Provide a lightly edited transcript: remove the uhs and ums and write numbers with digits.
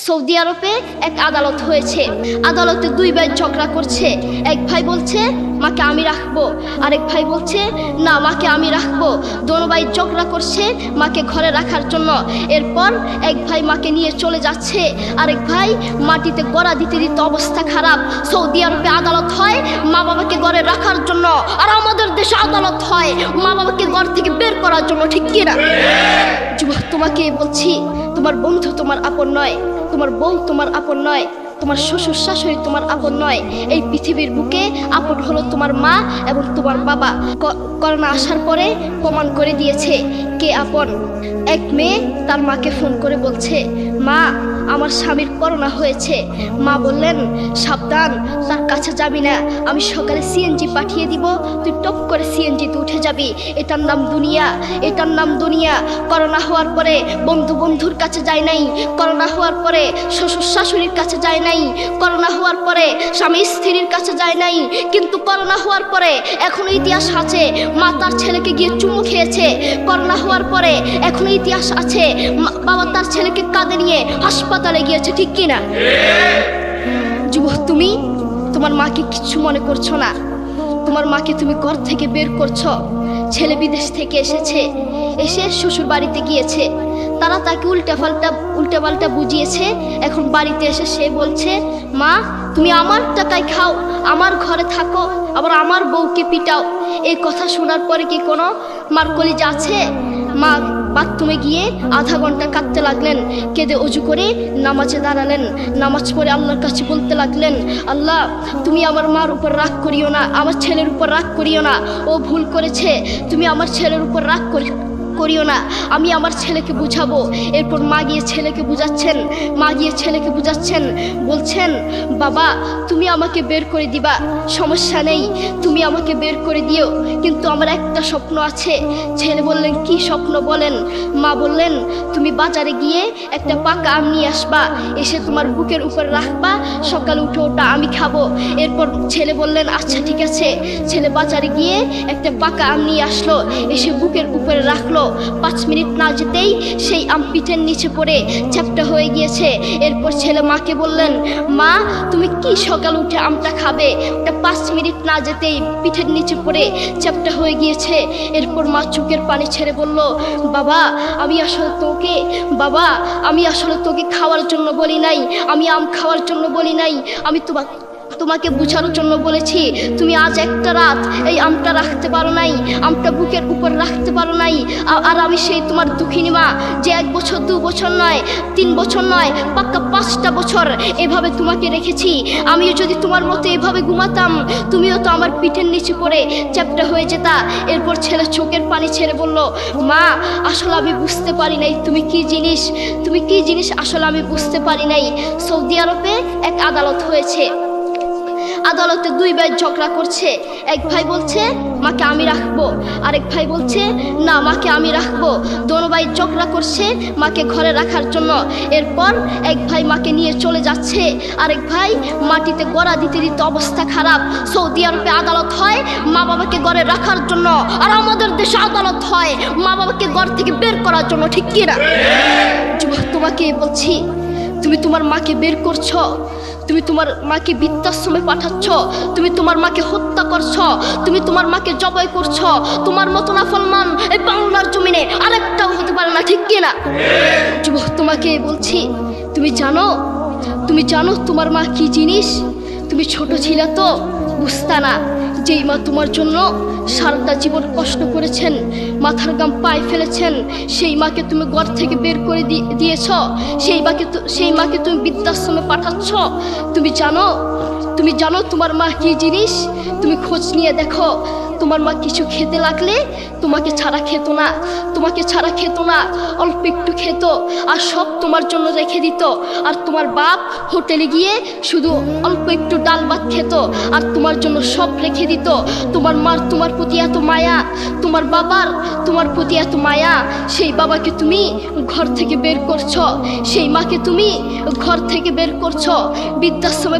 Saudi আরবে এক আদালত হয়েছে। আদালতে দুই ভাই ঝগড়া করছে। এক ভাই বলছে মাকে আমি রাখবো, আরেক ভাই বলছে না মাকে আমি রাখবো। দোনো ভাই ঝগড়া করছে মাকে ঘরে রাখার জন্য। এরপর এক ভাই মাকে নিয়ে চলে যাচ্ছে, আরেক ভাই মাটিতে গড়া দিতে দিতে অবস্থা খারাপ। সৌদি আরবে আদালত হয় মা বাবাকে ঘরে রাখার জন্য, আর আমাদের দেশে আদালত হয় মা বাবাকে ঘর থেকে বের করার জন্য, ঠিক কিনা? যুবক, তোমাকে বলছি, তোমার বন্ধু তোমার আপন নয়, তোমার বউ তোমার আপন নয়, তোমার শ্বশুর শাশুড়ি তোমার আপন নয়। এই পৃথিবীর বুকে আপন হলো তোমার মা এবং তোমার বাবা। করোনা আসার পরে প্রমাণ করে দিয়েছে কে আপন। এক মেয়ে তার মাকে ফোন করে বলছে, মা আমার স্বামীর করোনা হয়েছে। মা বললেন সাবধান, তার কাছে যাবি না, আমি সকালে সিএনজি পাঠিয়ে দিব, তুই টপ করে সিএনজিতে উঠে যাবি। এটার নাম দুনিয়া, এটার নাম দুনিয়া। করোনা হওয়ার পরে বন্ধুর কাছে যায় নাই, করোনা হওয়ার পরে শ্বশুর শাশুড়ির কাছে যায় নাই, করোনা হওয়ার পরে স্বামী স্ত্রীর কাছে যায় নাই, কিন্তু করোনা হওয়ার পরে এখনো ইতিহাস আছে মা তার ছেলেকে গিয়ে চুমু খেয়েছে। করোনা হওয়ার পরে এখনো ইতিহাস আছে বাবা তার ছেলেকে কাঁধে নিয়ে হাসপাতালে গিয়েছে, ঠিক কিনা? যুবক, তুমি তোমার মাকে কিচ্ছু মনে করছো না। তোমার মাকে তুমি ঘর থেকে বের করছো। ছেলে বিদেশ থেকে এসেছে, এসে শ্বশুর বাড়িতে গিয়েছে, তারা তাকে উল্টাপাল্টা বুঝিয়েছে। এখন বাড়িতে এসে সে বলছে, মা তুমি আমার টাকায় খাও, আমার ঘরে থাকো, আবার আমার বউকে পিটাও। এই কথা শোনার পরে কি কোনো মার কলিজা আছে? মা বাথরুমে গিয়ে আধা ঘন্টা কাঁদতে লাগলেন, কেঁদে অজু করে নামাজে দাঁড়ালেন। নামাজ পড়ে আল্লাহর কাছে বলতে লাগলেন, আল্লাহ তুমি আমার মার উপর রাগ করিও না, আমার ছেলের উপর রাগ করিও না, ও ভুল করেছে, তুমি আমার ছেলের উপর রাগ করিও না, আমি আমার ছেলেকে বুঝাবো। এরপর মা গিয়ে ছেলেকে বুঝাচ্ছেন, বলছেন বাবা তুমি আমাকে বের করে দিবা, সমস্যা নেই, তুমি আমাকে বের করে দিও, কিন্তু আমার একটা স্বপ্ন আছে। ছেলে বললেন কি স্বপ্ন বলেন? মা বললেন তুমি বাজারে গিয়ে একটা পাকা আম নিয়ে আসবা, এসে তোমার বুকের উপর রাখবা, সকালে উঠে ওটা আমি খাবো। এরপর ছেলে বললেন আচ্ছা ঠিক আছে। ছেলে বাজারে গিয়ে একটা পাকা আম নিয়ে আসলো, এসে বুকের উপরে রাখলো। 5 মিনিট না যেতেই সেই আম পিঠের নিচে পড়ে চ্যাপ্টা হয়ে গিয়েছে। এরপর ছেলে মাকে বললেন, মা তুমি কি সকাল উঠে আমটা খাবে? ওটা 5 মিনিট না যেতেই পিঠের নিচে পড়ে চ্যাপ্টা হয়ে গিয়েছে। এরপর মা চোখের পানি ছেড়ে বলল, বাবা আমি আসলে তোকে খাওয়ার জন্য বলি নাই, আমি আম খাওয়ার জন্য বলি নাই, আমি তোমাকে বুঝানোর জন্য বলেছি। তুমি আজ একটা রাত এই আমটা রাখতে পারো নাই, আমটা বুকের উপর রাখতে পারো নাই, আর আমি সেই তোমার দুঃখিনী মা যে 1 বছর 2 বছর নয় 3 বছর নয় পাক্কা 5টা বছর এভাবে তোমাকে রেখেছি। আমিও যদি তোমার মতো এভাবে ঘুমাতাম, তুমিও তো আমার পিঠের নিচে পড়ে চ্যাপ্টা হয়ে যেতা। এরপর ছেলে চোখের পানি ছেড়ে বলল, মা আসলে আমি বুঝতে পারি নাই তুমি কি জিনিস আসলে আমি বুঝতে পারি নাই। সৌদি আরবে এক আদালত হয়েছে। আদালতে দুই ভাই ঝগড়া করছে। এক ভাই বলছে মাকে আমি রাখবো, আরেক ভাই বলছে না মাকে আমি রাখবো। দোনো ভাই ঝগড়া করছে মাকে ঘরে রাখার জন্য। এরপর এক ভাই মাকে নিয়ে চলে যাচ্ছে, আরেক ভাই মাটিতে গড়া দিতে দিতে অবস্থা খারাপ। সৌদি আরবে আদালত হয় মা বাবাকে ঘরে রাখার জন্য, আর আমাদের দেশে আদালত হয় মা বাবাকে ঘর থেকে বের করার জন্য, ঠিক কিনা? যুবক, তোমাকে বলছি, তুমি তোমার মাকে বের করছো, তুমি তোমার মাকে বৃদ্ধাশ্রমে পাঠাচ্ছ, তুমি তোমার মাকে হত্যা করছো, তুমি তোমার মাকে জবাই করছো। তোমার মতো নাফরমান এই বাংলার জমিনে আরেকটাও হতে পারে না, ঠিক কিনা? যুবক, তোমাকে বলছি, তুমি জানো তোমার মা কি জিনিস? তুমি ছোট ছিলে তো বুঝতা না। যেই মা তোমার জন্য সারাটা জীবন কষ্ট করেছেন, মাথার গাম পায়ে ফেলেছেন, সেই মাকে তুমি ঘর থেকে বের করে দিয়েছ, সেই মাকে তুমি বৃদ্ধাশ্রমে পাঠাচ্ছ। তুমি জানো তোমার মা কি জিনিস? তুমি খোঁজ নিয়ে দেখো, তোমার মা কিছু খেতে লাগলে তোমাকে ছাড়া খেত না, অল্প একটু খেত, আর সব তোমার জন্য রেখে দিত। আর তোমার বাপ হোটেলে গিয়ে শুধু অল্প একটু ডাল ভাত খেত, আর তোমার জন্য সব রেখে দিত। তোমার মার তোমার প্রতি এত মায়া, তোমার বাবার তোমার প্রতি এত মায়া, সেই বাবাকে তুমি ঘর থেকে বের করছো, সেই মাকে তুমি ঘর থেকে বের করছো, বৃদ্ধাশ্রমে